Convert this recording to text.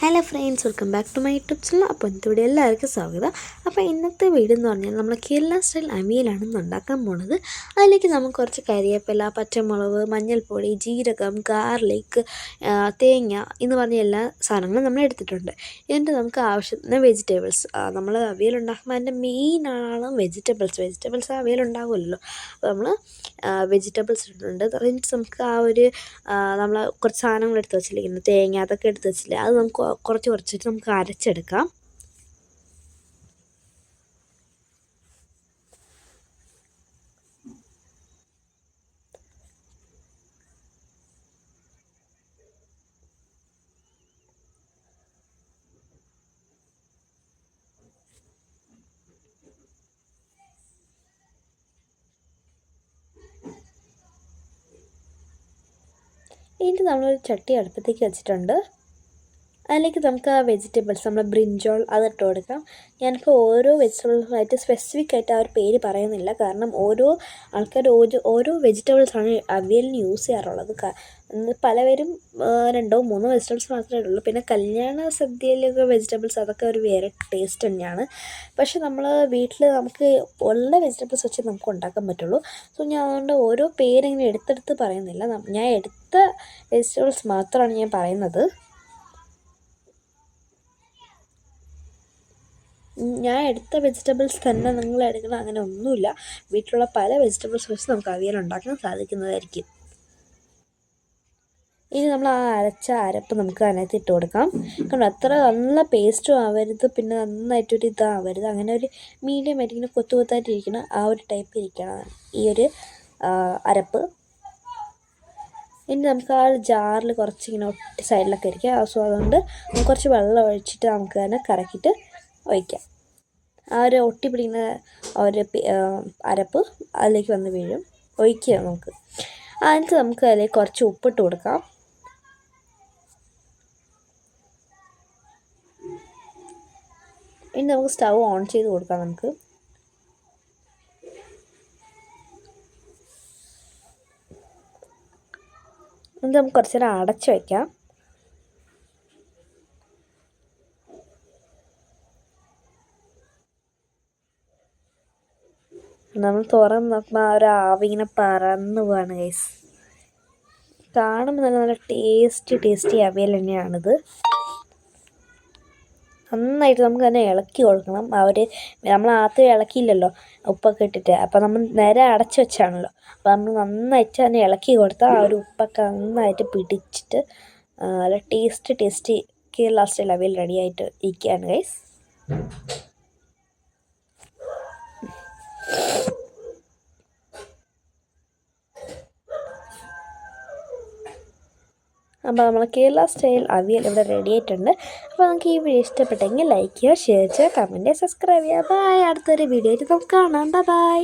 Hello friends, welcome back to my YouTube channel. അപ്പോൾ ഇന്നിവിടെ എല്ലാവർക്കും സ്വാഗതം. അപ്പോൾ ഇന്നത്തെ വീഡിയോ എന്ന് പറഞ്ഞാൽ നമ്മൾ കേരള സ്റ്റൈൽ അവിയലാണ് ഇന്ന് ഉണ്ടാക്കാൻ പോണത്. അതിലേക്ക് നമുക്ക് കുറച്ച് കരിവേപ്പില, പച്ചമുളക്, മഞ്ഞൾപ്പൊടി, ജീരകം, ഗാർലിക്, തേങ്ങ എന്ന് പറഞ്ഞ എല്ലാ സാധനങ്ങളും നമ്മൾ എടുത്തിട്ടുണ്ട്. എന്നിട്ട് നമുക്ക് ആവശ്യത്തിന് വെജിറ്റബിൾസ്, നമ്മൾ അവിയൽ ഉണ്ടാക്കുമ്പോൾ അതിൻ്റെ മെയിനാണ് വെജിറ്റബിൾസ് അവിയലുണ്ടാകുമല്ലോ. അപ്പോൾ നമ്മൾ വെജിറ്റബിൾസ് ഇട്ടിട്ടുണ്ട്. എന്നിട്ട് നമുക്ക് നമ്മൾ കുറച്ച് സാധനങ്ങൾ എടുത്ത് വെച്ചിരിക്കുന്നത്, തേങ്ങ അതൊക്കെ എടുത്ത് വെച്ചില്ലേ, അത് നമുക്ക് കുറച്ചിട്ട് നമുക്ക് അരച്ചെടുക്കാം. ഇനി നമ്മളൊരു ചട്ടി അടുപ്പത്തേക്ക് വെച്ചിട്ടുണ്ട്. അതിലേക്ക് നമുക്ക് ആ വെജിറ്റബിൾസ്, നമ്മൾ ബ്രിഞ്ചോൾ അതിട്ട് കൊടുക്കാം. ഞാനിപ്പോൾ ഓരോ വെജിറ്റബിൾസായിട്ട് സ്പെസിഫിക് ആയിട്ട് ആ ഒരു പേര് പറയുന്നില്ല, കാരണം ഓരോ ആൾക്കാർ ഓരോ വെജിറ്റബിൾസാണ് അവിയലിന് യൂസ് ചെയ്യാറുള്ളത്. പലവരും 2-3 വെജിറ്റബിൾസ് മാത്രമേ ഉള്ളൂ. പിന്നെ കല്യാണ സദ്യയിലൊക്കെ വെജിറ്റബിൾസ് അതൊക്കെ ഒരു വേറെ ടേസ്റ്റ് തന്നെയാണ്. പക്ഷെ നമ്മൾ വീട്ടിൽ നമുക്ക് ഉള്ള വെജിറ്റബിൾസ് വെച്ച് നമുക്ക് ഉണ്ടാക്കാൻ പറ്റുള്ളൂ. സോ ഞാൻ അതുകൊണ്ട് ഓരോ പേരിങ്ങനെ എടുത്തെടുത്ത് പറയുന്നില്ല, ഞാൻ എടുത്ത വെജിറ്റബിൾസ് മാത്രമാണ് ഞാൻ പറയുന്നത്. ഞാൻ എടുത്ത വെജിറ്റബിൾസ് തന്നെ നിങ്ങൾ എടുക്കണം, അങ്ങനെ ഒന്നുമില്ല. വീട്ടിലുള്ള പല വെജിറ്റബിൾസ് വെച്ച് നമുക്ക് അവിയൽ ഉണ്ടാക്കാൻ സാധിക്കുന്നതായിരിക്കും. ഇനി നമ്മൾ ആ അരച്ച അരപ്പ് നമുക്ക് അതിനകത്ത് ഇട്ട് കൊടുക്കാം. കാരണം അത്ര നല്ല പേസ്റ്റും ആവരുത്, പിന്നെ നന്നായിട്ടൊരു ഇതാവരുത്. അങ്ങനെ ഒരു മീഡിയം ആയിട്ട് ഇങ്ങനെ കൊത്തായിട്ടിരിക്കണം, ആ ഒരു ടൈപ്പ് ഇരിക്കണം ഈ ഒരു അരപ്പ്. ഇനി നമുക്ക് ആ ജാറിൽ കുറച്ചിങ്ങനെ ഒട്ടി സൈഡിലൊക്കെ ഇരിക്കുക. സോ അതുകൊണ്ട് കുറച്ച് വെള്ളം ഒഴിച്ചിട്ട് നമുക്ക് തന്നെ കറക്കിയിട്ട് ഒഴിക്കാം. ആ ഒരു ഒട്ടി പിടിക്കുന്ന ആ ഒരു അരപ്പ് അതിലേക്ക് വന്ന് വീഴും. ഒഴിക്കുക നമുക്ക്. അതിന് നമുക്ക് അതിലേക്ക് കുറച്ച് ഉപ്പിട്ട് കൊടുക്കാം. ഇനി നമുക്ക് സ്റ്റൗ ഓൺ ചെയ്ത് കൊടുക്കാം. നമുക്ക് എന്നിട്ട് നമുക്ക് കുറച്ച് നേരം അടച്ച് വയ്ക്കാം. നമ്മൾ തുറന്ന് നോക്കുമ്പോൾ ആ ഒരു ആവി ഇങ്ങനെ പറന്ന് പോവാണ് ഗൈസ്. കാണുമ്പോൾ നല്ല ടേസ്റ്റി അവിയൽ തന്നെയാണിത്. നന്നായിട്ട് നമുക്ക് തന്നെ ഇളക്കി കൊടുക്കണം. നമ്മൾ ആദ്യം ഇളക്കിയില്ലല്ലോ ഉപ്പൊക്കെ ഇട്ടിട്ട്, അപ്പോൾ നമ്മൾ നേരെ അടച്ച് വെച്ചാണല്ലോ. അപ്പോൾ നമ്മൾ നന്നായിട്ട് തന്നെ ഇളക്കി കൊടുത്താൽ ആ ഒരു ഉപ്പൊക്കെ നന്നായിട്ട് പിടിച്ചിട്ട് നല്ല ടേസ്റ്റി കേരള സ്റ്റൈൽ അവിയൽ റെഡിയായിട്ട് ഇരിക്കുകയാണ് ഗൈസ്. അപ്പോൾ നമ്മൾ കേരള സ്റ്റൈൽ അവിയൽ ഇവിടെ റെഡി ആയിട്ടുണ്ട്. അപ്പോൾ നമുക്ക് ഈ വീഡിയോ ഇഷ്ടപ്പെട്ടെങ്കിൽ ലൈക്ക് ചെയ്യുക, ഷെയർ ചെയ്യുക, കമൻറ്റ് ചെയ്യുക, സബ്സ്ക്രൈബ് ചെയ്യുക. ബൈ. അടുത്തൊരു വീഡിയോ ആയിട്ട് നമുക്ക് കാണാം. ബൈ.